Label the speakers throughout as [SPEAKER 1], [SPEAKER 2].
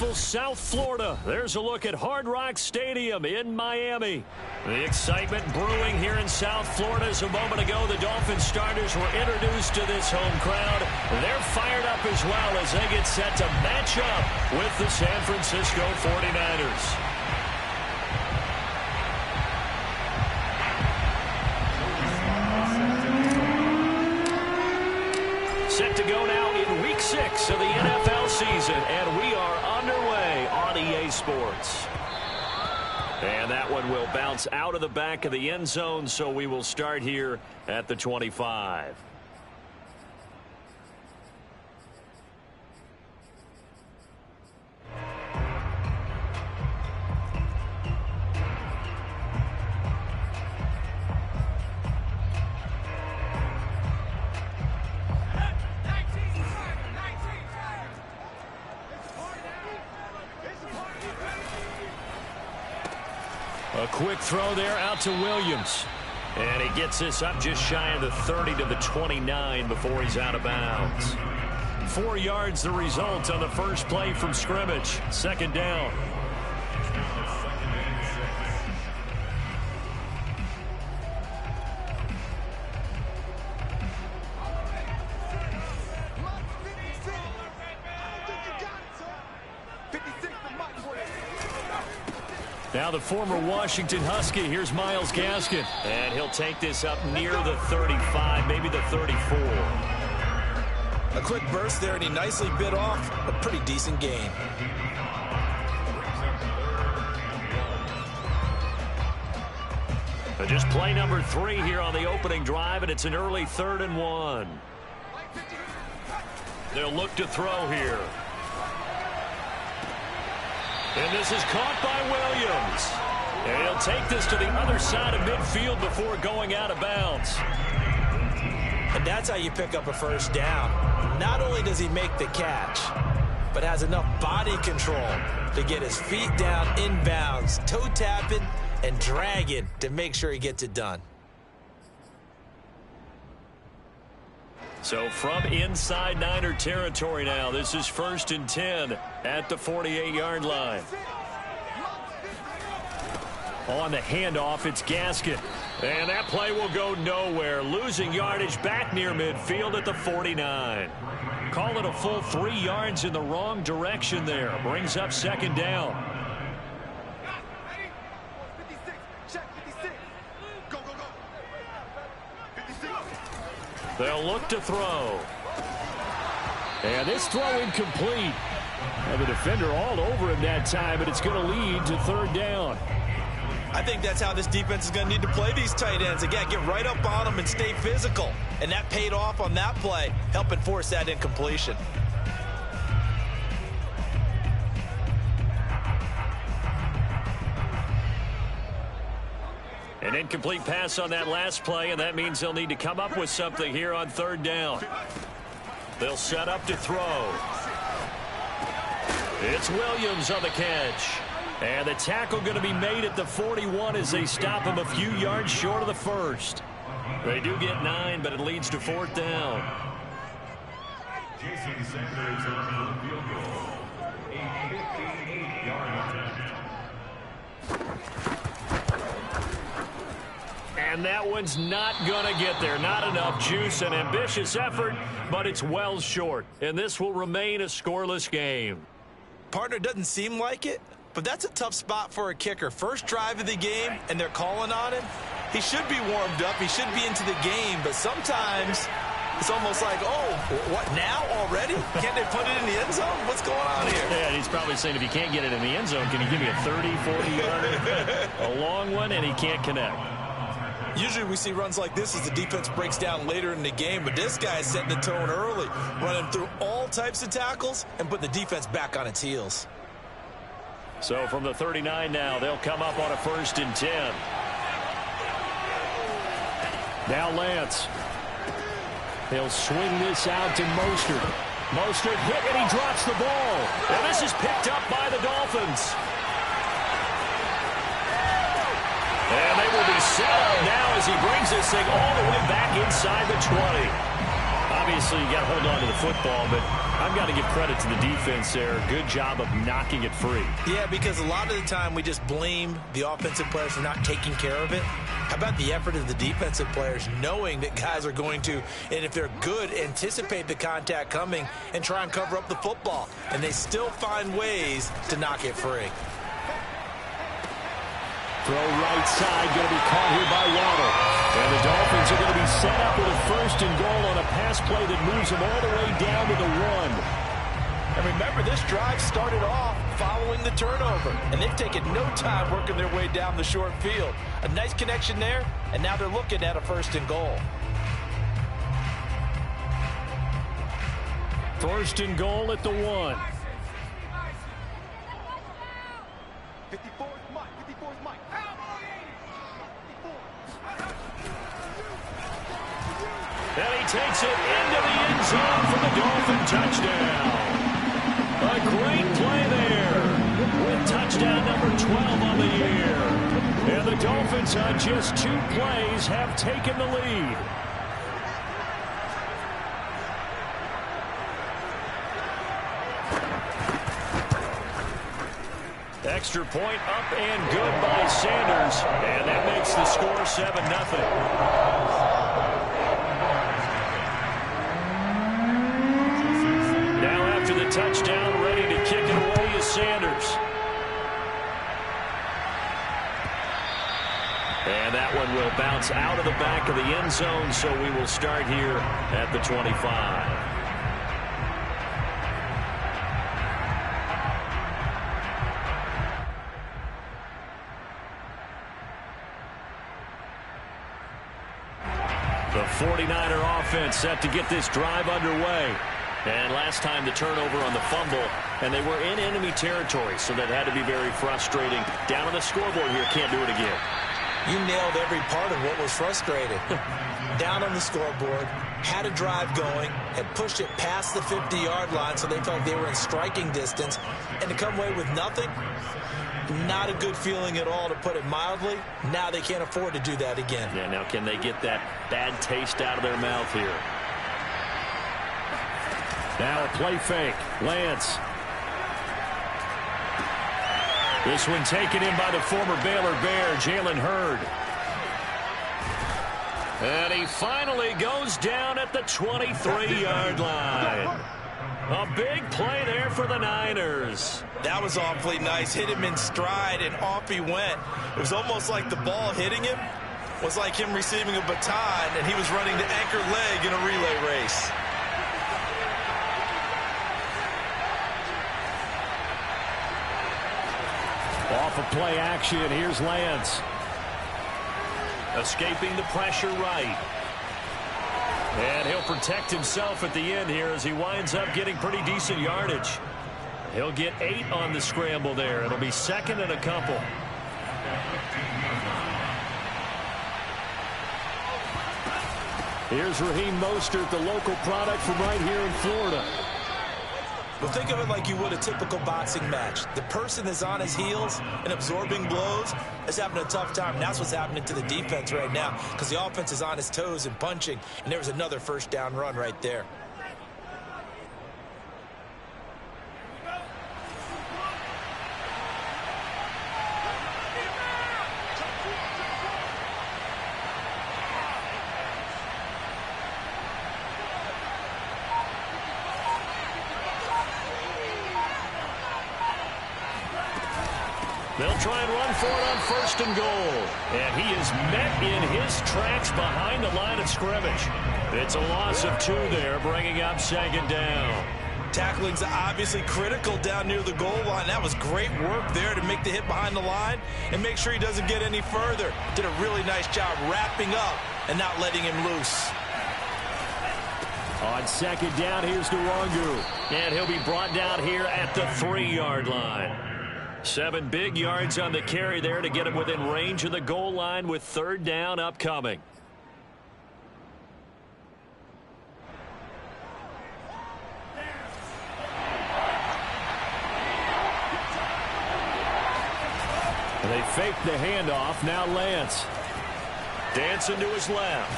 [SPEAKER 1] beautiful South Florida. There's a look at Hard Rock Stadium in Miami. The excitement brewing here in South Florida as a moment ago the Dolphins starters were introduced to this home crowd. They're fired up as well as they get set to match up with the San Francisco 49ers. Set to go now in Week 6 of the NFL season, and we are underway on EA Sports. And that one will bounce out of the back of the end zone, so we will start here at the 25. A quick throw there out to Williams. And he gets this up just shy of the 30 to the 29 before he's out of bounds. 4 yards the result on the first play from scrimmage. Second down. Now the former Washington Husky, here's Myles Gaskin. And he'll take this up near the 35, maybe the 34.
[SPEAKER 2] A quick burst there, and he nicely bit off a pretty decent gain.
[SPEAKER 1] But just play number 3 here on the opening drive, and it's an early 3rd and 1. They'll look to throw here. And this is caught by Williams. And he'll take this to the other side of midfield before going out of bounds.
[SPEAKER 2] And that's how you pick up a first down. Not only does he make the catch, but has enough body control to get his feet down inbounds, toe tapping and dragging to make sure he gets it done.
[SPEAKER 1] So from inside Niner territory now, this is 1st and 10 at the 48-yard line. On the handoff, it's Gaskin. And that play will go nowhere. Losing yardage back near midfield at the 49. Call it a full 3 yards in the wrong direction there. Brings up second down. They'll look to throw. And this throw incomplete. And the defender all over him that time, but it's going to lead to 3rd down.
[SPEAKER 2] I think that's how this defense is going to need to play these tight ends. Again, get right up on them and stay physical. And that paid off on that play, helping force that incompletion.
[SPEAKER 1] An incomplete pass on that last play, and that means they'll need to come up with something here on 3rd down. They'll set up to throw. It's Williams on the catch. And the tackle going to be made at the 41 as they stop him a few yards short of the first. They do get 9, but it leads to 4th down. Jason Sanders on the field goal. A 58-yard attempt. And that one's not going to get there. Not enough juice. An ambitious effort, but it's well short. And this will remain a scoreless game.
[SPEAKER 2] Partner, doesn't seem like it, but that's a tough spot for a kicker. First drive of the game, and they're calling on him. He should be warmed up. He should be into the game, but sometimes it's almost like, oh, what, now already? Can't they put it in the end zone? What's going on here?
[SPEAKER 1] Yeah, he's probably saying if you can't get it in the end zone, can you give me a 30, 40-yarder? A long one, and he can't connect.
[SPEAKER 2] Usually we see runs like this as the defense breaks down later in the game, but this guy is setting the tone early, running through all types of tackles and put the defense back on its heels.
[SPEAKER 1] So from the 39 now, they'll come up on a 1st and 10. Now Lance. He'll swing this out to Mostert. Mostert hit and he drops the ball. And this is picked up by the Dolphins. And they will be set up now as he brings this thing all the way back inside the 20. Obviously, you got to hold on to the football, but I've got to give credit to the defense there. Good job of knocking it free.
[SPEAKER 2] Yeah, because a lot of the time we just blame the offensive players for not taking care of it. How about the effort of the defensive players knowing that guys are going to, and if they're good, anticipate the contact coming and try and cover up the football. And they still find ways to knock it free.
[SPEAKER 1] Throw right side, going to be caught here by Waddle. And the Dolphins are going to be set up with a 1st and goal on a pass play that moves them all the way down to the 1.
[SPEAKER 2] And remember, this drive started off following the turnover. And they've taken no time working their way down the short field. A nice connection there, and now they're looking at a 1st and goal.
[SPEAKER 1] 1st and goal at the 1.
[SPEAKER 3] 54 is Mike. 54 is Mike.
[SPEAKER 1] And he takes it into the end zone for the Dolphin touchdown. A great play there with touchdown number 12 on the year. And the Dolphins on just 2 plays have taken the lead. Extra point up and good by Sanders. And that makes the score 7-0. Touchdown, ready to kick it away is Sanders. And that one will bounce out of the back of the end zone, so we will start here at the 25. The 49er offense set to get this drive underway. And last time the turnover on the fumble, and they were in enemy territory, so that had to be very frustrating. Down on the scoreboard here, can't do it again.
[SPEAKER 2] You nailed every part of what was frustrating. Down on the scoreboard, had a drive going, had pushed it past the 50-yard line, so they felt like they were in striking distance, and to come away with nothing, not a good feeling at all, to put it mildly. Now they can't afford to do that again.
[SPEAKER 1] Yeah, now can they get that bad taste out of their mouth here? Now a play fake. Lance. This one taken in by the former Baylor Bear, Jalen Hurd. And he finally goes down at the 23-yard line. A big play there for the Niners.
[SPEAKER 2] That was awfully nice. Hit him in stride, and off he went. It was almost like the ball hitting him was like him receiving a baton, and he was running the anchor leg in a relay race.
[SPEAKER 1] Off of play action, here's Lance. Escaping the pressure right. And he'll protect himself at the end here as he winds up getting pretty decent yardage. He'll get 8 on the scramble there. It'll be 2nd and a couple. Here's Raheem Mostert, the local product from right here in Florida.
[SPEAKER 2] Well, think of it like you would a typical boxing match. The person that's on his heels and absorbing blows is having a tough time. And that's what's happening to the defense right now, because the offense is on his toes and punching, and there was another 1st down run right there.
[SPEAKER 1] They'll try and run for it on 1st and goal. And he is met in his tracks behind the line of scrimmage. It's a loss of 2 there, bringing up 2nd down.
[SPEAKER 2] Tackling's obviously critical down near the goal line. That was great work there to make the hit behind the line and make sure he doesn't get any further. Did a really nice job wrapping up and not letting him loose.
[SPEAKER 1] On 2nd down, here's Nwangu. And he'll be brought down here at the 3-yard line. 7 big yards on the carry there to get him within range of the goal line with 3rd down upcoming. And they fake the handoff. Now Lance. Dancing to his left.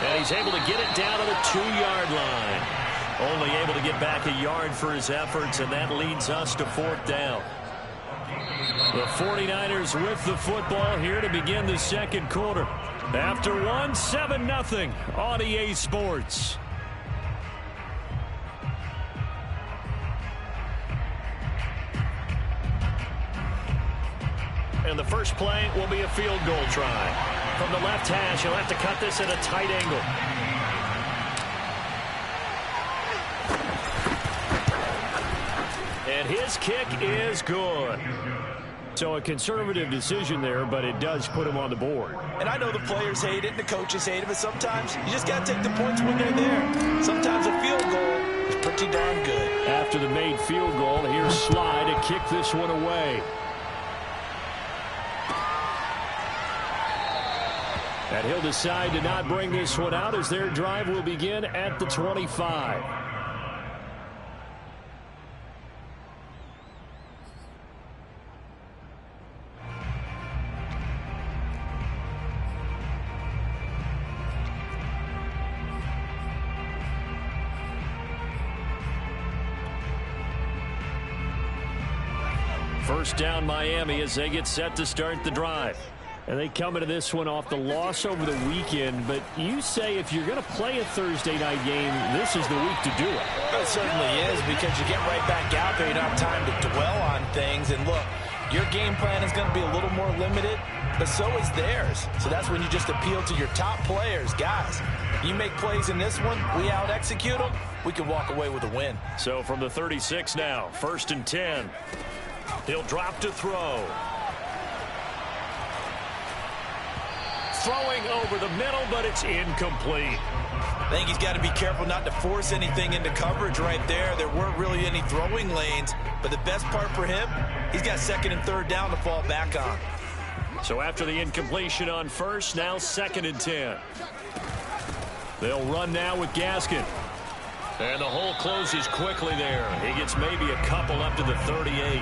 [SPEAKER 1] And he's able to get it down to the 2-yard line. Only able to get back a yard for his efforts, and that leads us to 4th down. The 49ers with the football here to begin the second quarter. After 7-0 on EA Sports. And the first play will be a field goal try. From the left hash, he'll have to cut this at a tight angle. And his kick is good. So a conservative decision there, but it does put him on the board.
[SPEAKER 2] And I know the players hate it and the coaches hate it, but sometimes you just got to take the points when they're there. Sometimes a field goal is pretty darn good.
[SPEAKER 1] After the made field goal, here's Sly to kick this one away. And he'll decide to not bring this one out as their drive will begin at the 25. First down Miami as they get set to start the drive. And they come into this one off the loss over the weekend. But you say if you're going to play a Thursday night game, this is the week to do it.
[SPEAKER 2] Well, it certainly is, because you get right back out there. You don't have time to dwell on things. And look, your game plan is going to be a little more limited, but so is theirs. So that's when you just appeal to your top players. Guys, you make plays in this one, we out-execute them, we can walk away with a win.
[SPEAKER 1] So from the 36 now, 1st and 10. He'll drop to throw. Throwing over the middle, but it's incomplete.
[SPEAKER 2] I think he's got to be careful not to force anything into coverage right there. There weren't really any throwing lanes, but the best part for him, he's got 2nd and 3rd down to fall back on.
[SPEAKER 1] So after the incompletion on 1st, now 2nd and 10. They'll run now with Gaskin. And the hole closes quickly there. He gets maybe a couple up to the 38.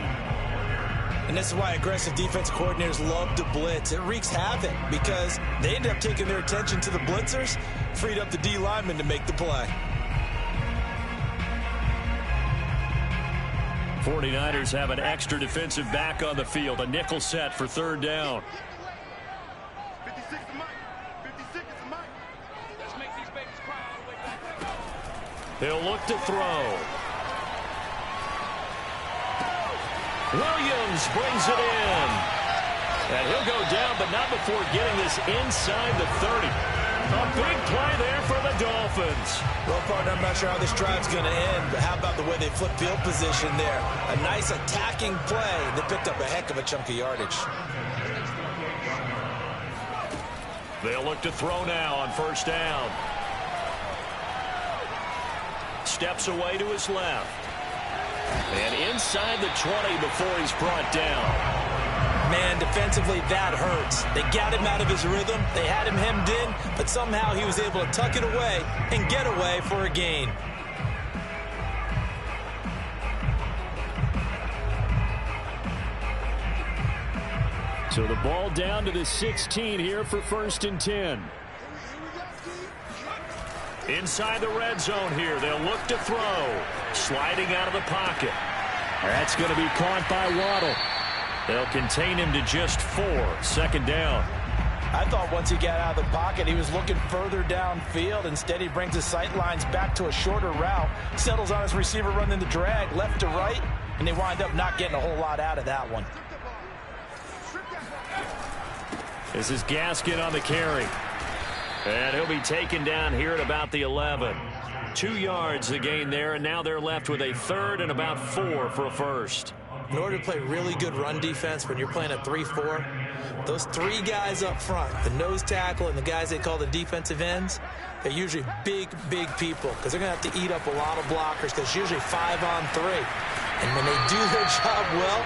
[SPEAKER 2] And this is why aggressive defense coordinators love to blitz. It wreaks havoc because they end up taking their attention to the blitzers, freed up the D lineman to make the play.
[SPEAKER 1] 49ers have an extra defensive back on the field. A nickel set for 3rd down.
[SPEAKER 3] 56 is Mike. 56 is Mike. Let's make these babies cry all the way back.
[SPEAKER 1] He'll look to throw. Williams brings it in. And he'll go down, but not before getting this inside the 30. A big play there for the Dolphins.
[SPEAKER 2] Well, partner, I'm not sure how this drive's going to end, but how about the way they flip field position there? A nice attacking play. They picked up a heck of a chunk of yardage.
[SPEAKER 1] They'll look to throw now on 1st down. Steps away to his left. And inside the 20 before he's brought down.
[SPEAKER 2] Man, defensively, that hurts. They got him out of his rhythm. They had him hemmed in, but somehow he was able to tuck it away and get away for a gain.
[SPEAKER 1] So the ball down to the 16 here for 1st and 10. Inside the red zone here. They'll look to throw. Sliding out of the pocket. That's going to be caught by Waddle. They'll contain him to just 4. 2nd down.
[SPEAKER 2] I thought once he got out of the pocket, he was looking further downfield. Instead, he brings his sight lines back to a shorter route, settles on his receiver running the drag left to right, and they wind up not getting a whole lot out of that one.
[SPEAKER 1] This is Gaskin on the carry. And he'll be taken down here at about the 11. 2 yards the gain there, and now they're left with a 3rd and about 4 for a 1st.
[SPEAKER 2] In order to play really good run defense when you're playing a 3-4, those 3 guys up front, the nose tackle and the guys they call the defensive ends, they're usually big, big people because they're going to have to eat up a lot of blockers because it's usually 5-on-3. And when they do their job well,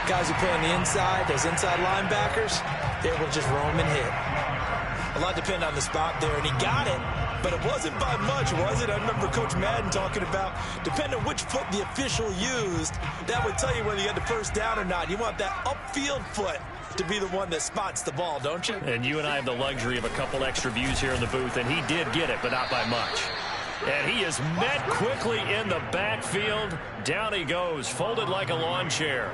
[SPEAKER 2] guys who play on the inside, those inside linebackers, they're able to just roam and hit. A lot depend on the spot there, and he got it, but it wasn't by much, was it? I remember Coach Madden talking about, depending on which foot the official used, that would tell you whether you had the 1st down or not. You want that upfield foot to be the one that spots the ball, don't you?
[SPEAKER 1] And you and I have the luxury of a couple extra views here in the booth, and he did get it, but not by much. And he is met quickly in the backfield. Down he goes, folded like a lawn chair.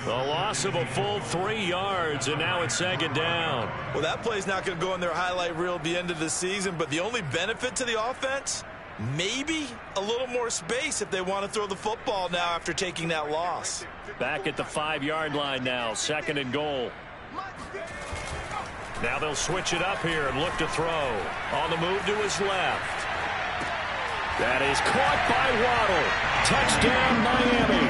[SPEAKER 1] The loss of a full 3 yards, and now it's second down.
[SPEAKER 2] Well, that play's not going to go in their highlight reel at the end of the season, but the only benefit to the offense, maybe a little more space if they want to throw the football now after taking that loss.
[SPEAKER 1] Back at the 5-yard line now, second and goal. Now they'll switch it up here and look to throw. On the move to his left. That is caught by Waddle. Touchdown, Miami.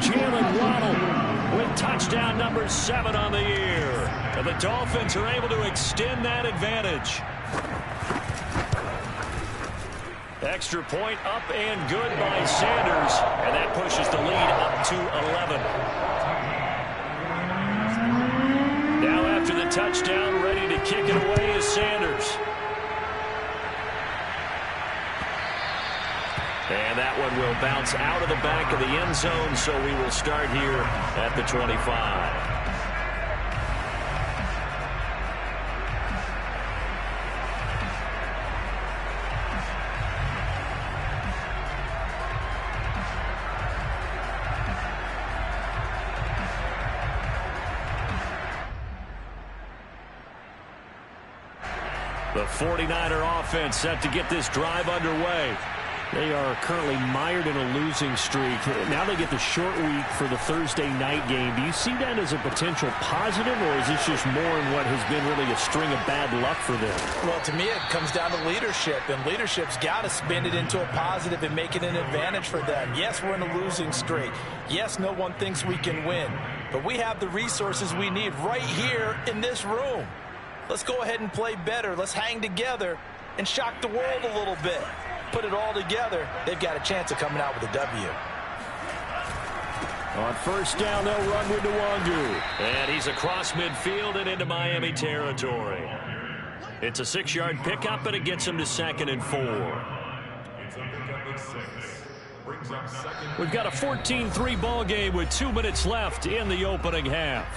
[SPEAKER 1] Jalen Waddle with touchdown number 7 on the year. And the Dolphins are able to extend that advantage. Extra point up and good by Sanders. And that pushes the lead up to 11. Now after the touchdown, ready to kick it away is Sanders. And that one will bounce out of the back of the end zone, so we will start here at the 25. The 49er offense set to get this drive underway. They are currently mired in a losing streak. Now they get the short week for the Thursday night game. Do you see that as a potential positive, or is this just more in what has been really a string of bad luck for them?
[SPEAKER 2] Well, to me, it comes down to leadership, and leadership's got to spin it into a positive and make it an advantage for them. Yes, we're in a losing streak. Yes, no one thinks we can win, but we have the resources we need right here in this room. Let's go ahead and play better. Let's hang together and shock the world a little bit. Put it all together, they've got a chance of coming out with a W.
[SPEAKER 1] On first down, they'll run with Nwangu. And he's across midfield and into Miami territory. It's a 6-yard pickup, and it gets him to 2nd and 4. We've got a 14-3 ball game with 2 minutes left in the opening half.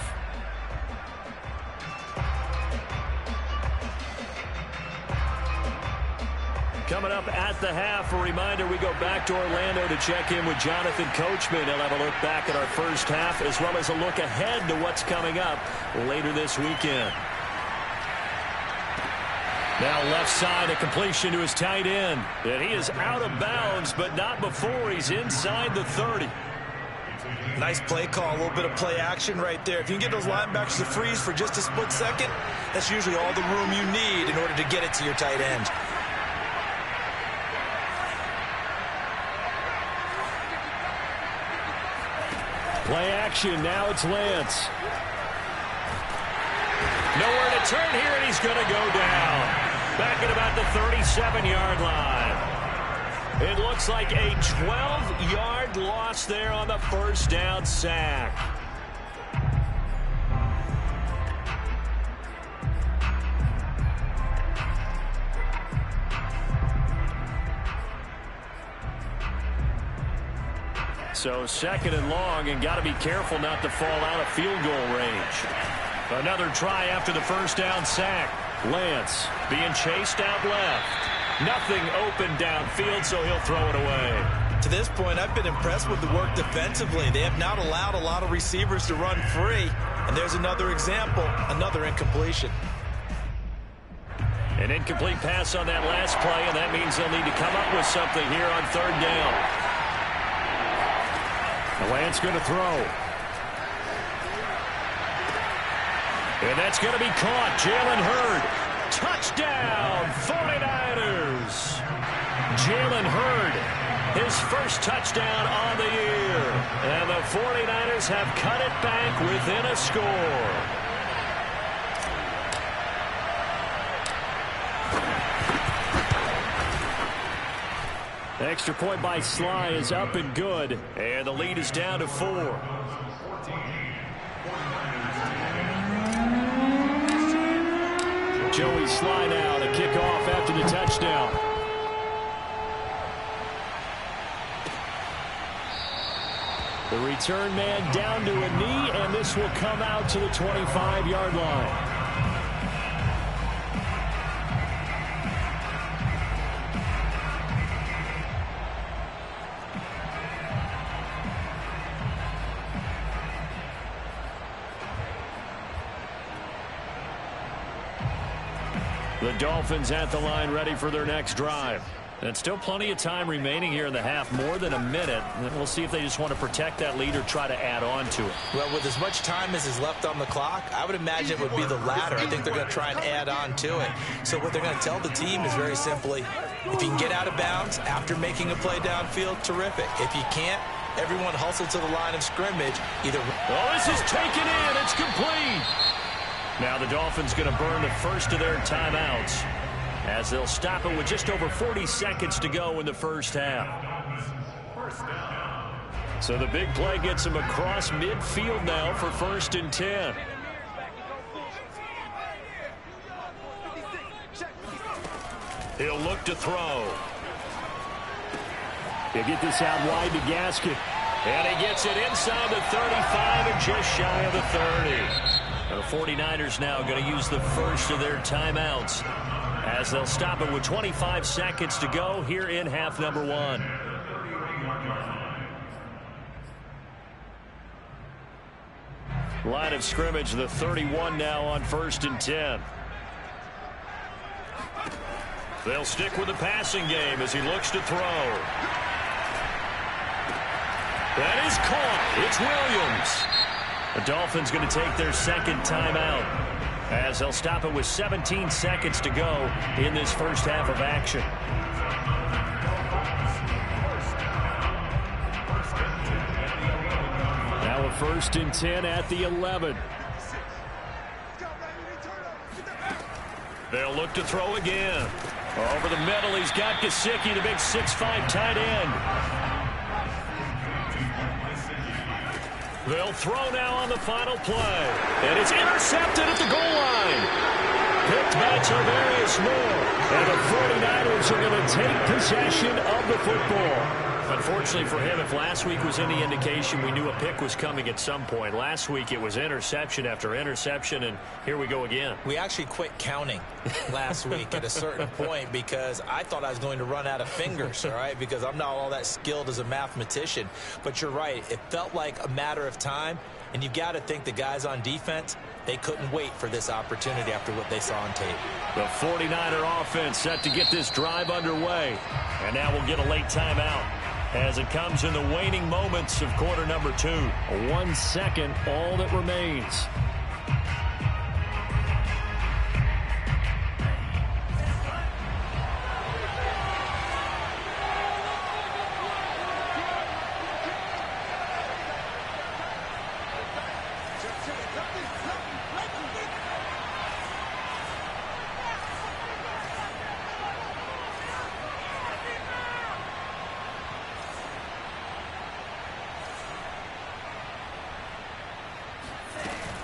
[SPEAKER 1] Coming up at the half, a reminder, we go back to Orlando to check in with Jonathan Coachman. He'll have a look back at our first half as well as a look ahead to what's coming up later this weekend. Now left side, a completion to his tight end. And he is out of bounds, but not before he's inside the 30.
[SPEAKER 2] Nice play call, a little bit of play action right there. If you can get those linebackers to freeze for just a split second, that's usually all the room you need in order to get it to your tight end.
[SPEAKER 1] Play action, now it's Lance. Nowhere to turn here, and he's going to go down. Back at about the 37-yard line. It looks like a 12-yard loss there on the first down sack. So 2nd and long, and got to be careful not to fall out of field goal range. Another try after the first down sack. Lance being chased out left. Nothing open downfield, so he'll throw it away.
[SPEAKER 2] To this point, I've been impressed with the work defensively. They have not allowed a lot of receivers to run free. And there's another example, another incompletion.
[SPEAKER 1] An incomplete pass on that last play, and that means they'll need to come up with something here on 3rd down. Lance going to throw. And that's going to be caught. Jalen Hurd. Touchdown, 49ers. Jalen Hurd, his first touchdown on the year. And the 49ers have cut it back within a score. Extra point by Sly is up and good. And the lead is down to 4. Joey Sly now to kick off after the touchdown. The return man down to a knee, and this will come out to the 25-yard line. The Dolphins at the line ready for their next drive. And still plenty of time remaining here in the half, more than a minute. And we'll see if they just want to protect that lead or try to add on to it.
[SPEAKER 2] Well, with as much time as is left on the clock, I would imagine it would be the latter. I think they're going to try and add on to it. So what they're going to tell the team is very simply, if you can get out of bounds after making a play downfield, terrific. If you can't, everyone hustle to the line of scrimmage.
[SPEAKER 1] Oh, this is taken in. It's complete. Now the Dolphins going to burn the first of their timeouts, as they'll stop it with just over 40 seconds to go in the first half. So the big play gets him across midfield now for 1st and 10. He'll look to throw. He'll get this out wide to Gaskin. And he gets it inside the 35 and just shy of the 30. The 49ers now going to use the first of their timeouts, as they'll stop it with 25 seconds to go here in half number 1. Line of scrimmage, the 31 now on 1st and 10. They'll stick with the passing game as he looks to throw. That is caught. It's Williams. The Dolphins going to take their second timeout, as they'll stop it with 17 seconds to go in this first half of action. Now a 1st and 10 at the 11. They'll look to throw again. Over the middle, he's got Gesicki, the big 6'5" tight end. They'll throw now on the final play. And it's intercepted at the goal line. Picked by Tarvarius Moore. And the 49ers are going to take possession of the football. Unfortunately for him, if last week was any indication, we knew a pick was coming at some point. Last week it was interception after interception, and here we go again.
[SPEAKER 2] We actually quit counting last week at a certain point because I thought I was going to run out of fingers, all right, because I'm not all that skilled as a mathematician. But you're right. It felt like a matter of time, and you've got to think the guys on defense, they couldn't wait for this opportunity after what they saw on tape.
[SPEAKER 1] The 49er offense set to get this drive underway, and now we'll get a late timeout as it comes in the waning moments of quarter number 2. 1 second, all that remains.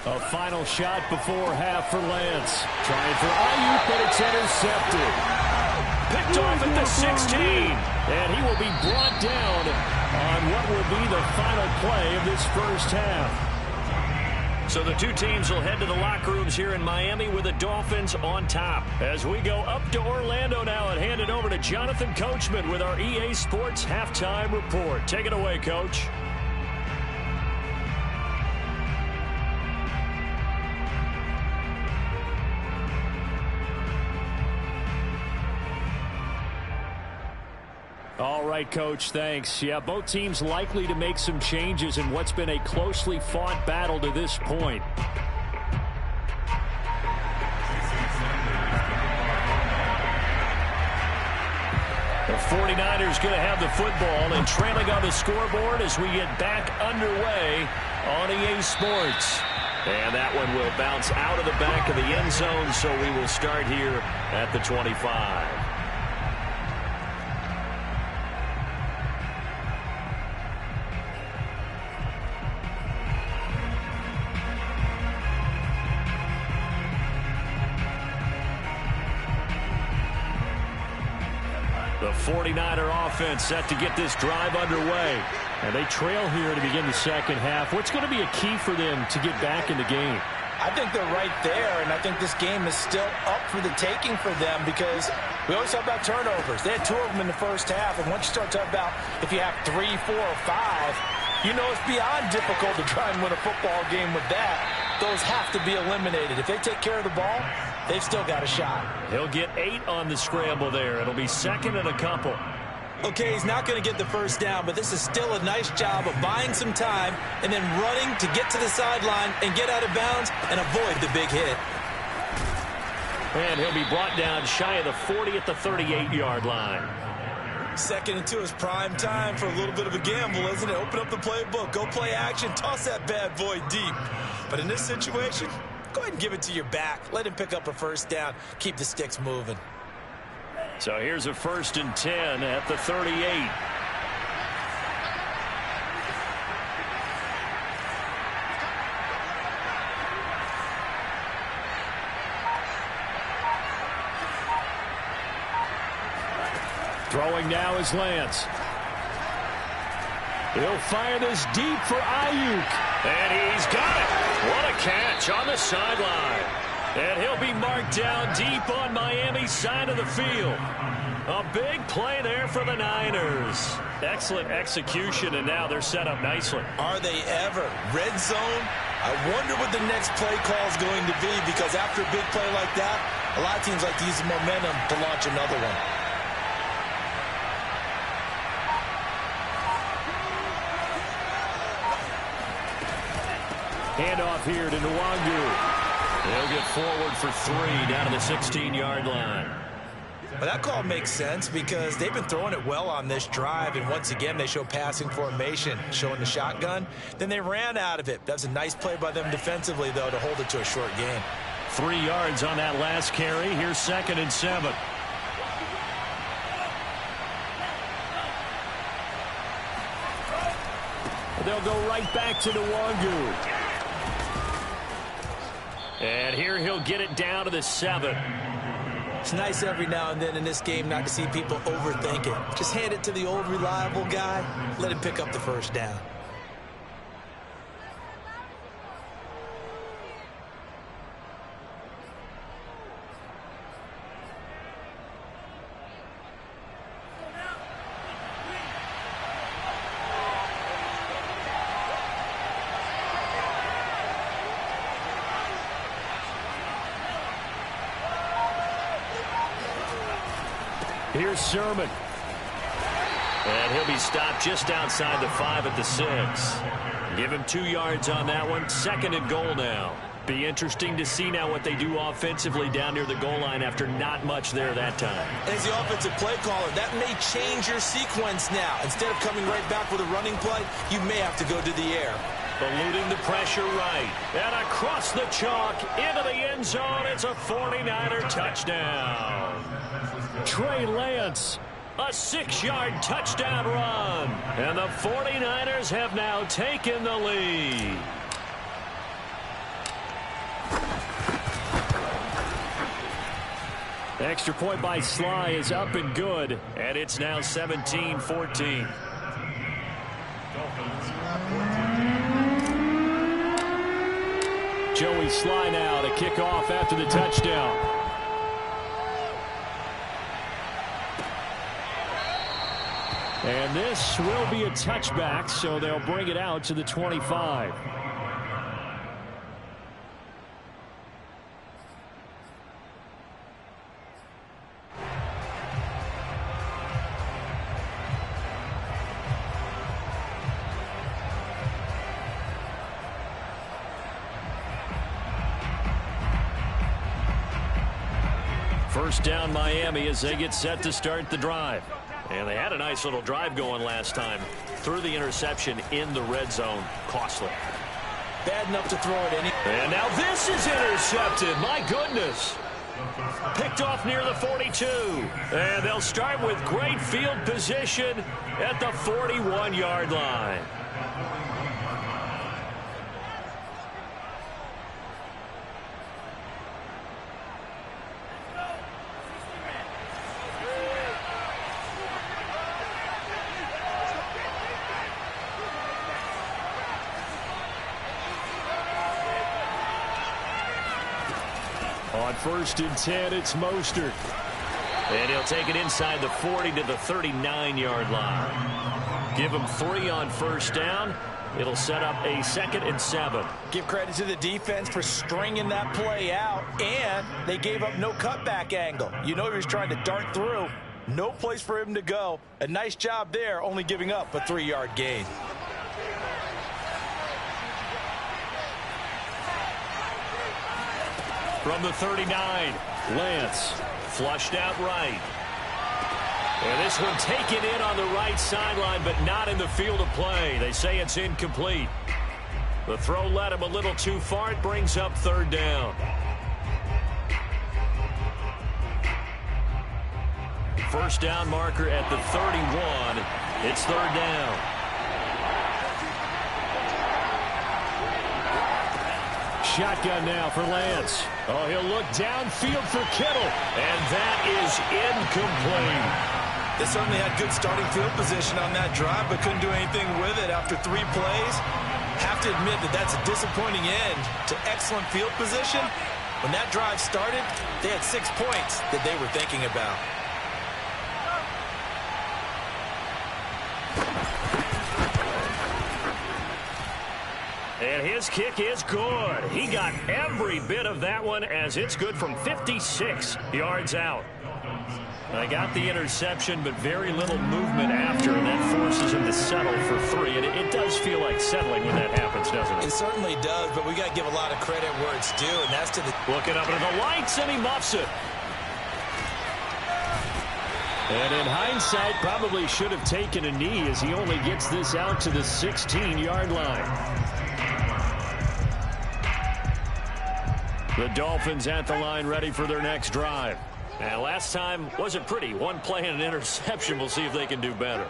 [SPEAKER 1] A final shot before half for Lance. Trying for Ayuk, but it's intercepted. Picked off at the 16. And he will be brought down on what will be the final play of this first half. So the two teams will head to the locker rooms here in Miami with the Dolphins on top. As we go up to Orlando now and hand it over to Jonathan Coachman with our EA Sports Halftime Report. Take it away, Coach. All right, Coach, thanks. Yeah, both teams likely to make some changes in what's been a closely fought battle to this point. The 49ers going to have the football and trailing on the scoreboard as we get back underway on EA Sports. And that one will bounce out of the back of the end zone, so we will start here at the 25. The 49er offense set to get this drive underway. And they trail here to begin the second half. What's going to be a key for them to get back in the game?
[SPEAKER 2] I think they're right there, and I think this game is still up for the taking for them because we always talk about turnovers. They had 2 of them in the first half, and once you start talking about if you have 3, 4, or 5, you know it's beyond difficult to try and win a football game with that. Those have to be eliminated. If they take care of the ball, they've still got a shot.
[SPEAKER 1] He'll get 8 on the scramble there. It'll be second and a couple.
[SPEAKER 2] Okay, he's not going to get the first down, but this is still a nice job of buying some time and then running to get to the sideline and get out of bounds and avoid the big hit.
[SPEAKER 1] And he'll be brought down shy of the 40 at the 38-yard line.
[SPEAKER 2] Second and 2 is prime time for a little bit of a gamble, isn't it? Open up the playbook, go play action, toss that bad boy deep. But in this situation, go ahead and give it to your back. Let him pick up a first down. Keep the sticks moving.
[SPEAKER 1] So here's a 1st and 10 at the 38. Throwing now is Lance. He'll fire this deep for Ayuk. And he's got it. What a catch on the sideline. And he'll be marked down deep on Miami's side of the field. A big play there for the Niners. Excellent execution, and now they're set up nicely.
[SPEAKER 2] Are they ever? Red zone? I wonder what the next play call is going to be, because after a big play like that, a lot of teams like to use the momentum to launch another one.
[SPEAKER 1] Handoff here to Nwangu. They'll get forward for 3 down to the 16-yard line.
[SPEAKER 2] Well, that call makes sense because they've been throwing it well on this drive, and once again they show passing formation, showing the shotgun. Then they ran out of it. That was a nice play by them defensively, though, to hold it to a short gain.
[SPEAKER 1] 3 yards on that last carry. Here's 2nd and 7. They'll go right back to Nwangu. And here he'll get it down to the 7.
[SPEAKER 2] It's nice every now and then in this game not to see people overthink it. Just hand it to the old reliable guy. Let him pick up the first down.
[SPEAKER 1] Here's Sermon. And he'll be stopped just outside the 5 at the 6. Give him 2 yards on that one. 2nd and goal now. Be interesting to see now what they do offensively down near the goal line after not much there that time.
[SPEAKER 2] As the offensive play caller, that may change your sequence now. Instead of coming right back with a running play, you may have to go to the air.
[SPEAKER 1] Eluding the pressure right. And across the chalk into the end zone. It's a 49er touchdown. Trey Lance, a 6-yard touchdown run. And the 49ers have now taken the lead. Extra point by Sly is up and good. And it's now 17-14. Joey Sly now to kick off after the touchdown. And this will be a touchback, so they'll bring it out to the 25. First down Miami as they get set to start the drive. And they had a nice little drive going last time. Threw the interception in the red zone. Costly.
[SPEAKER 2] Bad enough to throw it any.
[SPEAKER 1] And now this is intercepted. My goodness. Picked off near the 42. And they'll start with great field position at the 41-yard line. On 1st and 10, it's Mostert. And he'll take it inside the 40 to the 39-yard line. Give him 3 on 1st down. It'll set up a 2nd and 7.
[SPEAKER 2] Give credit to the defense for stringing that play out, and they gave up no cutback angle. You know he was trying to dart through. No place for him to go. A nice job there, only giving up a 3-yard gain.
[SPEAKER 1] From the 39, Lance flushed out right. And this one taken in on the right sideline, but not in the field of play. They say it's incomplete. The throw led him a little too far. It brings up 3rd down. First down marker at the 31. It's 3rd down. Shotgun now for Lance. Oh, he'll look downfield for Kittle. And that is incomplete.
[SPEAKER 2] They certainly had good starting field position on that drive, but couldn't do anything with it after 3 plays. Have to admit that that's a disappointing end to excellent field position. When that drive started, they had 6 points that they were thinking about.
[SPEAKER 1] And his kick is good. He got every bit of that one as it's good from 56 yards out. I got the interception, but very little movement after, and that forces him to settle for 3. And it does feel like settling when that happens, doesn't it?
[SPEAKER 2] It certainly does, but we got to give a lot of credit where it's due, and that's to the...
[SPEAKER 1] Looking up into the lights, and he muffs it. And in hindsight, probably should have taken a knee as he only gets this out to the 16-yard line. The Dolphins at the line ready for their next drive. And last time wasn't pretty. 1 play and an interception. We'll see if they can do better.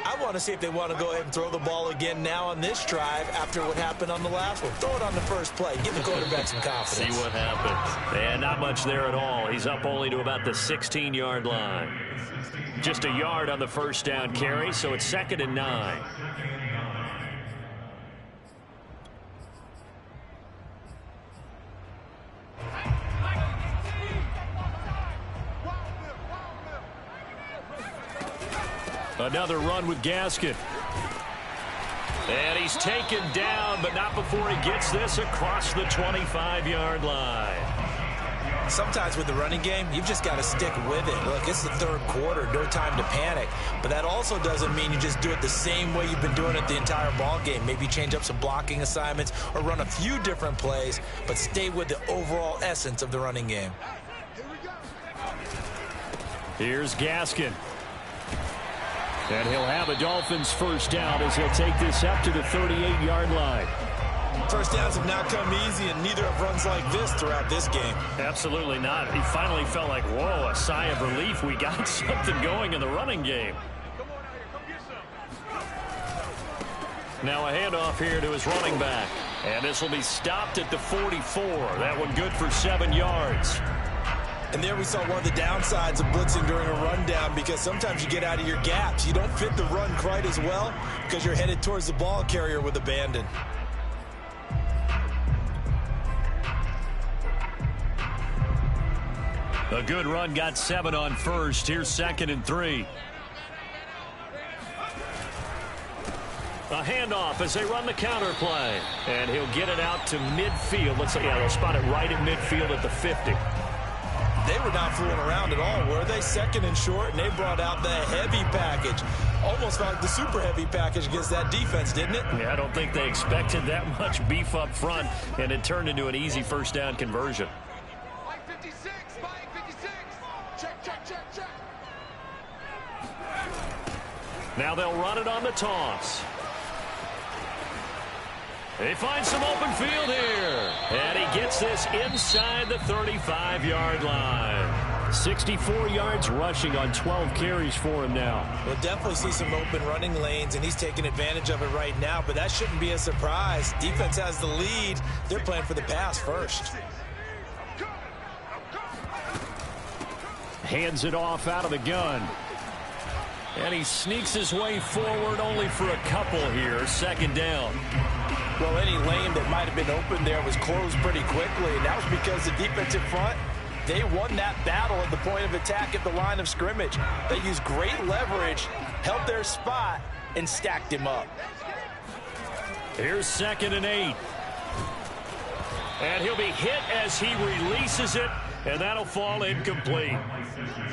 [SPEAKER 2] I want to see if they want to go ahead and throw the ball again now on this drive after what happened on the last one. Throw it on the first play. Give the quarterback some confidence.
[SPEAKER 1] See what happens. And not much there at all. He's up only to about the 16-yard line. Just a yard on the first down carry, so it's 2nd and 9. Another run with Gaskin. And he's taken down, but not before he gets this across the 25-yard line.
[SPEAKER 2] Sometimes with the running game, you've just got to stick with it. Look, it's the 3rd quarter, no time to panic. But that also doesn't mean you just do it the same way you've been doing it the entire ball game. Maybe change up some blocking assignments or run a few different plays, but stay with the overall essence of the running game.
[SPEAKER 1] Here's Gaskin. And he'll have a Dolphins first down as he'll take this up to the 38-yard line.
[SPEAKER 2] First downs have now come easy, and neither have runs like this throughout this game.
[SPEAKER 1] Absolutely not. He finally felt like, whoa, a sigh of relief. We got something going in the running game. Now a handoff here to his running back. And this will be stopped at the 44. That one good for 7 yards.
[SPEAKER 2] And there we saw one of the downsides of blitzing during a rundown, because sometimes you get out of your gaps. You don't fit the run quite as well because you're headed towards the ball carrier with abandon.
[SPEAKER 1] A good run, got 7 on first. Here's 2nd and 3. A handoff as they run the counter play. And he'll get it out to midfield. Let's say, yeah, they'll spot it right at midfield at the 50.
[SPEAKER 2] They were not fooling around at all, were they? 2nd and short, and they brought out the heavy package. Almost like the super heavy package against that defense, didn't it?
[SPEAKER 1] Yeah, I don't think they expected that much beef up front, and it turned into an easy first down conversion.
[SPEAKER 3] Mike 56, Mike 56. Check.
[SPEAKER 1] Now they'll run it on the toss. They find some open field here. And he gets this inside the 35-yard line. 64 yards rushing on 12 carries for him now.
[SPEAKER 2] We'll definitely see some open running lanes, and he's taking advantage of it right now, but that shouldn't be a surprise. Defense has the lead. They're playing for the pass first.
[SPEAKER 1] Hands it off out of the gun. And he sneaks his way forward only for a couple here. 2nd down.
[SPEAKER 2] Well, any lane that might have been open there was closed pretty quickly, and that was because the defensive front, they won that battle at the point of attack at the line of scrimmage. They used great leverage, held their spot, and stacked him up.
[SPEAKER 1] Here's 2nd and 8. And he'll be hit as he releases it, and that'll fall incomplete.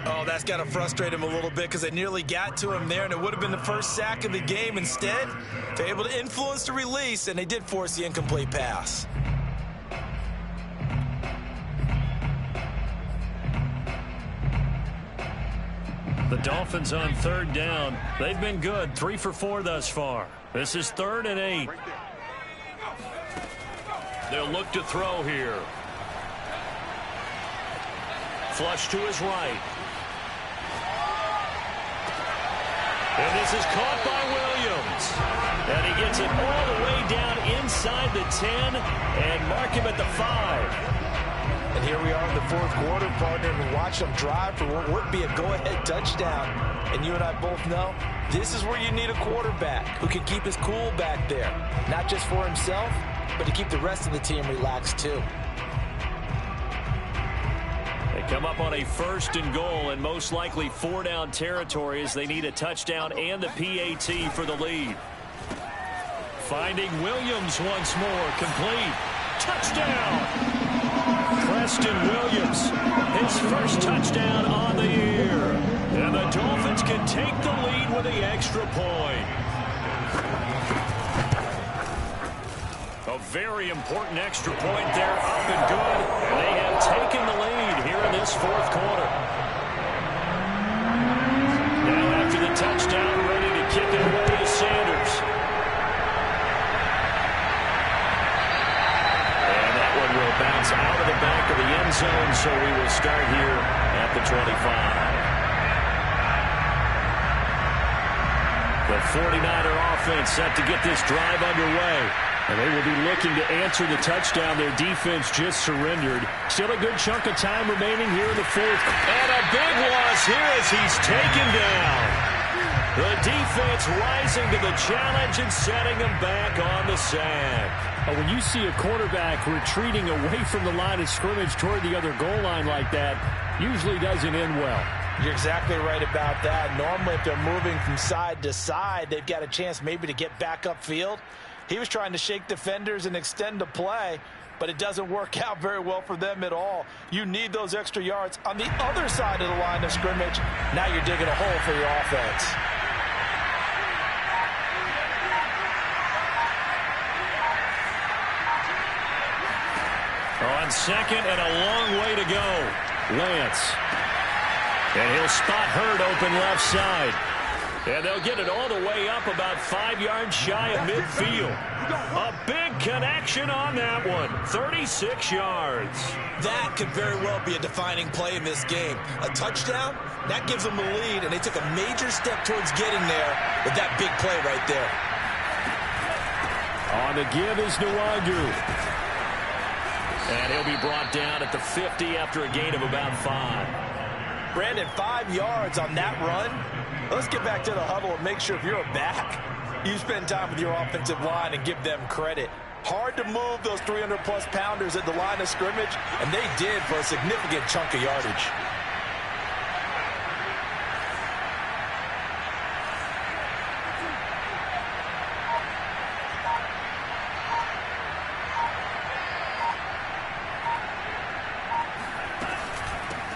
[SPEAKER 2] Oh, that's got to frustrate him a little bit because they nearly got to him there, and it would have been the first sack of the game. Instead, they're able to influence the release, and they did force the incomplete pass.
[SPEAKER 1] The Dolphins on 3rd down. They've been good, 3 for 4 thus far. This is 3rd and 8. They'll look to throw here. Flush to his right. And this is caught by Williams. And he gets it all the way down inside the 10 and mark him at the 5.
[SPEAKER 2] And here we are in the 4th quarter, partner, and watch them drive for what would be a go-ahead touchdown. And you and I both know this is where you need a quarterback who can keep his cool back there, not just for himself, but to keep the rest of the team relaxed too.
[SPEAKER 1] They come up on a 1st and goal and most likely 4-down territory as they need a touchdown and the PAT for the lead. Finding Williams once more, complete. Touchdown! Preston Williams, his first touchdown on the year. And the Dolphins can take the lead with the extra point. A very important extra point there, up and good. And they have taken the lead here in this 4th quarter. Now after the touchdown, ready to kick it away is Sanders. And that one will bounce out of the back of the end zone, so we will start here at the 25. The 49er offense set to get this drive underway. And they will be looking to answer the touchdown their defense just surrendered. Still a good chunk of time remaining here in the 4th. And a big loss here as he's taken down. The defense rising to the challenge and setting him back on the sack. When you see a quarterback retreating away from the line of scrimmage toward the other goal line like that, usually doesn't end well.
[SPEAKER 2] You're exactly right about that. Normally, if they're moving from side to side, they've got a chance maybe to get back upfield. He was trying to shake defenders and extend the play, but it doesn't work out very well for them at all. You need those extra yards on the other side of the line of scrimmage. Now you're digging a hole for your offense.
[SPEAKER 1] On 2nd and a long way to go. Lance. And he'll spot Hurd open left side. And they'll get it all the way up about 5 yards shy of midfield. A big connection on that one. 36 yards.
[SPEAKER 2] That could very well be a defining play in this game. A touchdown, that gives them the lead, and they took a major step towards getting there with that big play right there.
[SPEAKER 1] On the give is Nwangu. And he'll be brought down at the 50 after a gain of about 5.
[SPEAKER 2] Brandon, 5 yards on that run. Let's get back to the huddle and make sure if you're a back, you spend time with your offensive line and give them credit. Hard to move those 300-plus pounders at the line of scrimmage, and they did for a significant chunk of yardage.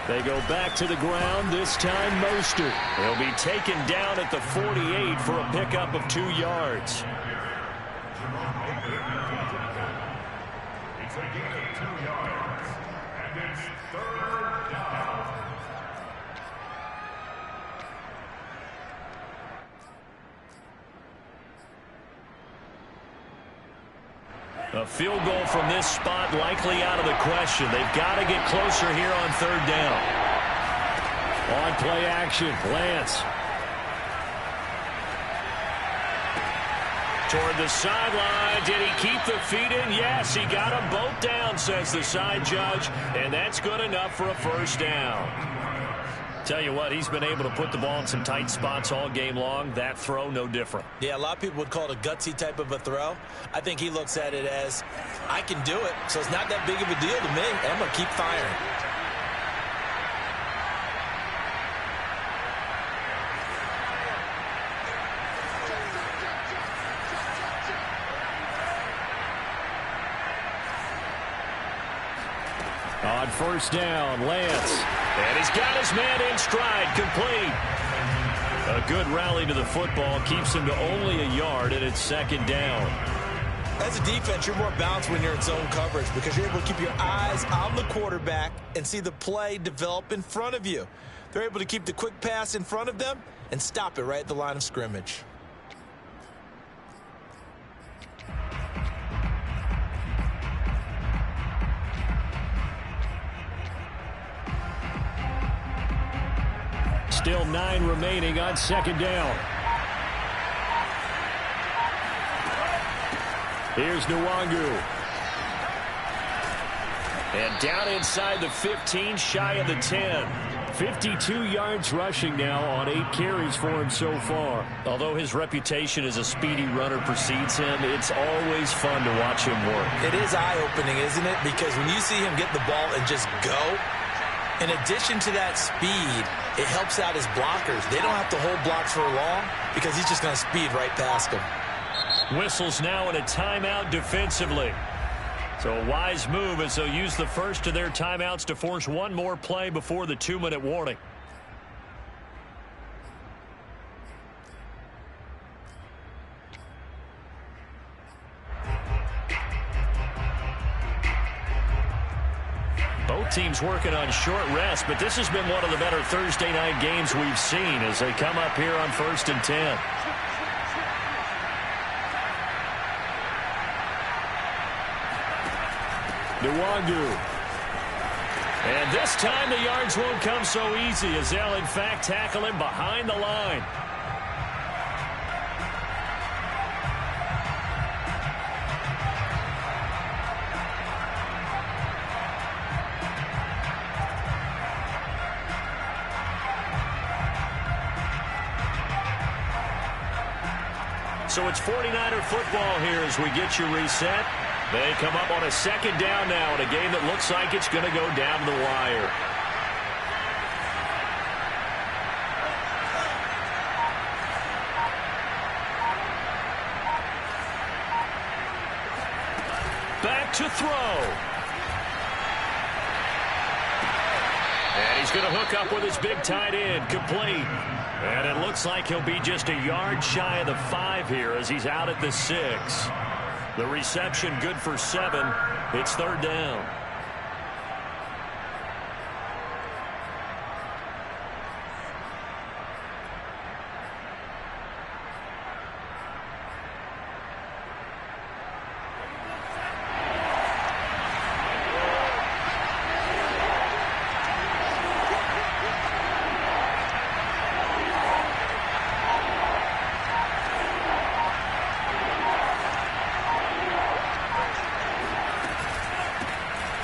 [SPEAKER 1] They go back to the ground, this time Mostert. He'll be taken down at the 48 for a pickup of 2 yards.
[SPEAKER 4] It's a gain of 2 yards, and it's 3rd down.
[SPEAKER 1] A field goal from this spot likely out of the question. They've got to get closer here on 3rd down. On play action, Lance. Toward the sideline. Did he keep the feet in? Yes, he got them both down, says the side judge. And that's good enough for a 1st down. Tell you what, he's been able to put the ball in some tight spots all game long. That throw, no different.
[SPEAKER 2] Yeah, a lot of people would call it a gutsy type of a throw. I think he looks at it as, I can do it, so it's not that big of a deal to me, and I'm going to keep firing.
[SPEAKER 1] On first down, Lance. And he's got his man in stride, complete. A good rally to the football keeps him to only a yard, and it's second down.
[SPEAKER 2] As a defense, you're more balanced when you're in zone coverage because you're able to keep your eyes on the quarterback and see the play develop in front of you. They're able to keep the quick pass in front of them and stop it right at the line of scrimmage.
[SPEAKER 1] Still 9 remaining on second down. Here's Nwangu. And down inside the 15, shy of the 10. 52 yards rushing now on 8 carries for him so far. Although his reputation as a speedy runner precedes him, it's always fun to watch him work.
[SPEAKER 2] It is eye-opening, isn't it? Because when you see him get the ball and just go, in addition to that speed, it helps out his blockers. They don't have to hold blocks for long because he's just going to speed right past them.
[SPEAKER 1] Whistles now in a timeout defensively. So a wise move as they'll use the first of their timeouts to force one more play before the 2-minute warning. Both teams working on short rest, but this has been one of the better Thursday night games we've seen as they come up here on 1st and 10. Nwangu. And this time the yards won't come so easy as they'll in fact tackle him behind the line. So it's 49er football here as we get you reset. They come up on a second down now in a game that looks like it's going to go down the wire. Back to throw. And he's going to hook up with his big tight end, complete. And it looks like he'll be just a yard shy of the 5 here as he's out at the 6. The reception good for 7. It's third down.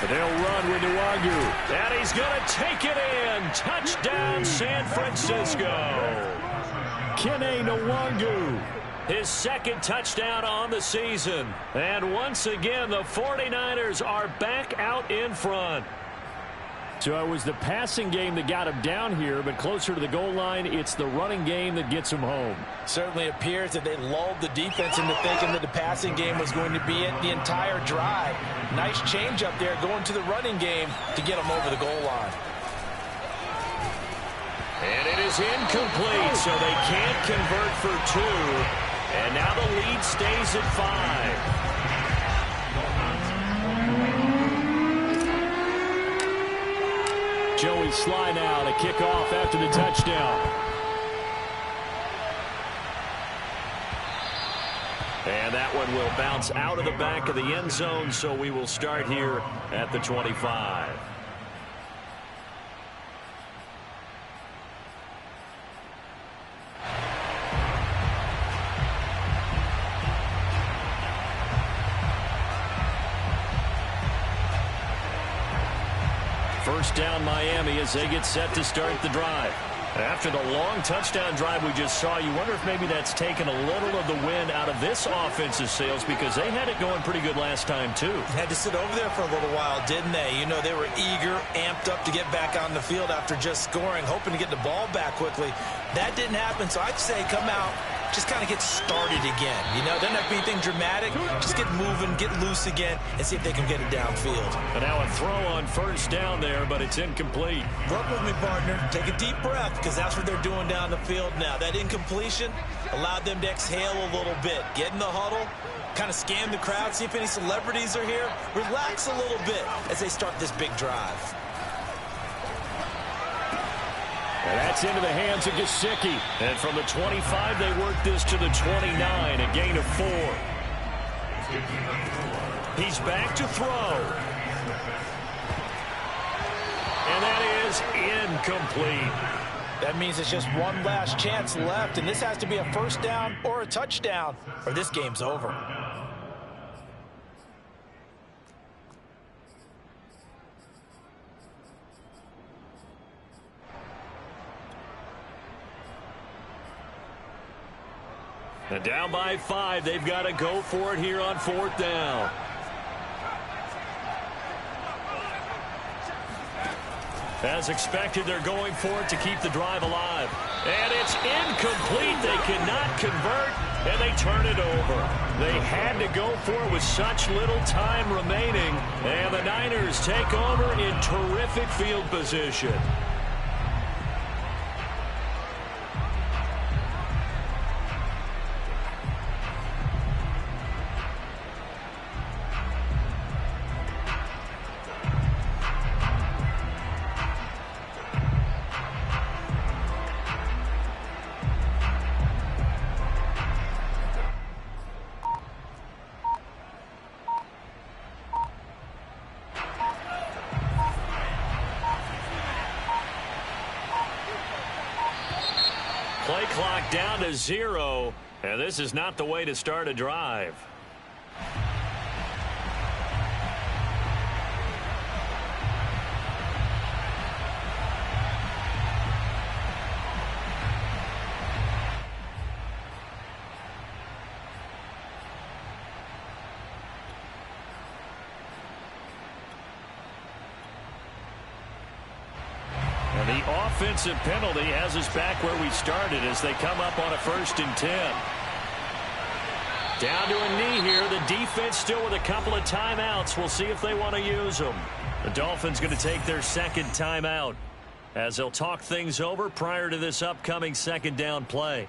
[SPEAKER 1] They'll run with Nwangu. And he's going to take it in. Touchdown, San Francisco. Kene Nwangu. His second touchdown on the season. And once again, the 49ers are back out in front. So it was the passing game that got him down here, but closer to the goal line, it's the running game that gets him home.
[SPEAKER 2] Certainly appears that they lulled the defense into thinking that the passing game was going to be it the entire drive. Nice change up there going to the running game to get him over the goal line.
[SPEAKER 1] And it is incomplete, so they can't convert for 2. And now the lead stays at 5. Joey Sly now to kick off after the touchdown. And that one will bounce out of the back of the end zone, so we will start here at the 25. First down Miami as they get set to start the drive. After the long touchdown drive we just saw, you wonder if maybe that's taken a little of the wind out of this offensive sails because they had it going pretty good last time too.
[SPEAKER 2] Had to sit over there for a little while, didn't they? You know, they were eager, amped up to get back on the field after just scoring, hoping to get the ball back quickly. That didn't happen, so I'd say come out, just kind of get started again. You know, doesn't have to be anything dramatic. Just get moving, get loose again, and see if they can get it downfield.
[SPEAKER 1] And now a throw on first down there, but it's incomplete.
[SPEAKER 2] Work with me, partner. Take a deep breath, because that's what they're doing down the field now. That incompletion allowed them to exhale a little bit. Get in the huddle, kind of scan the crowd, see if any celebrities are here. Relax a little bit as they start this big drive.
[SPEAKER 1] And that's into the hands of Gesicki. And from the 25, they work this to the 29, a gain of 4. He's back to throw. And that is incomplete.
[SPEAKER 2] That means it's just one last chance left, and this has to be a first down or a touchdown, or this game's over.
[SPEAKER 1] And down by 5, they've got to go for it here on 4th down. As expected, they're going for it to keep the drive alive. And it's incomplete. They cannot convert, and they turn it over. They had to go for it with such little time remaining. And the Niners take over in terrific field position. Play clock down to 0, and this is not the way to start a drive. And the offensive penalty has us back where we started as they come up on a 1st and 10. Down to a knee here. The defense still with a couple of timeouts. We'll see if they want to use them. The Dolphins going to take their 2nd timeout as they'll talk things over prior to this upcoming 2nd down play.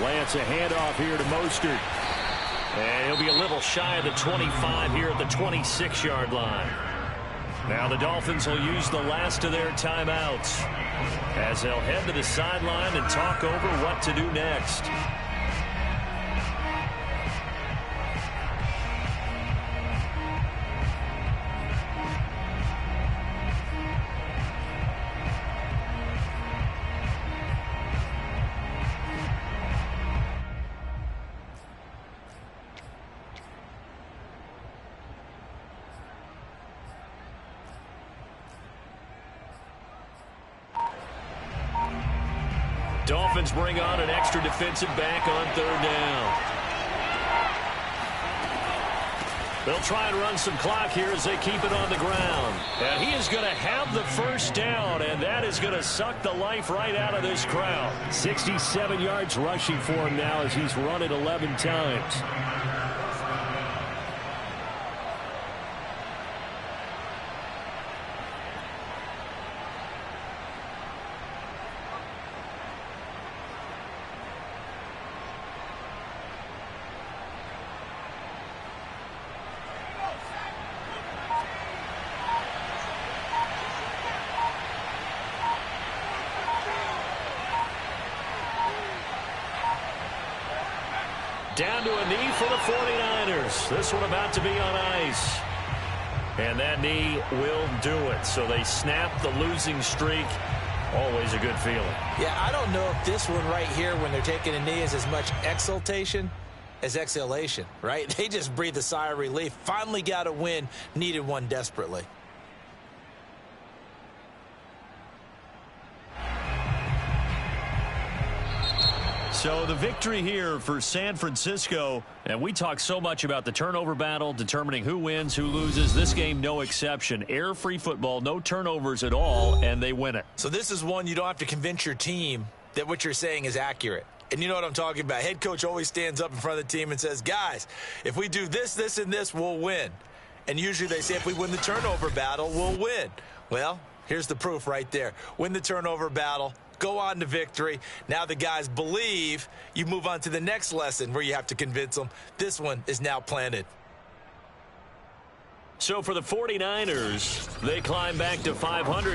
[SPEAKER 1] Lance, a handoff here to Mostert. And he'll be a little shy of the 25 here at the 26-yard line. Now the Dolphins will use the last of their timeouts as they'll head to the sideline and talk over what to do next. Dolphins bring on an extra defensive back on 3rd down. They'll try and run some clock here as they keep it on the ground. And he is going to have the 1st down, and that is going to suck the life right out of this crowd. 67 yards rushing for him now as he's run it 11 times. Down to a knee for the 49ers. This one about to be on ice. And that knee will do it. So they snap the losing streak. Always a good feeling.
[SPEAKER 2] Yeah, I don't know if this one right here when they're taking a knee is as much exultation as exhalation, right? They just breathed a sigh of relief. Finally got a win, needed one desperately.
[SPEAKER 1] So the victory here for San Francisco, and we talk so much about the turnover battle, determining who wins, who loses. This game, no exception. Air-free football, no turnovers at all, and they win it.
[SPEAKER 2] So this is one you don't have to convince your team that what you're saying is accurate. And you know what I'm talking about. Head coach always stands up in front of the team and says, guys, if we do this, this, and this, we'll win. And usually they say if we win the turnover battle, we'll win. Well, here's the proof right there. Win the turnover battle. Go on to victory. Now the guys believe. You move on to the next lesson where you have to convince them. This one is now planted.
[SPEAKER 1] So for the 49ers, they climb back to 500.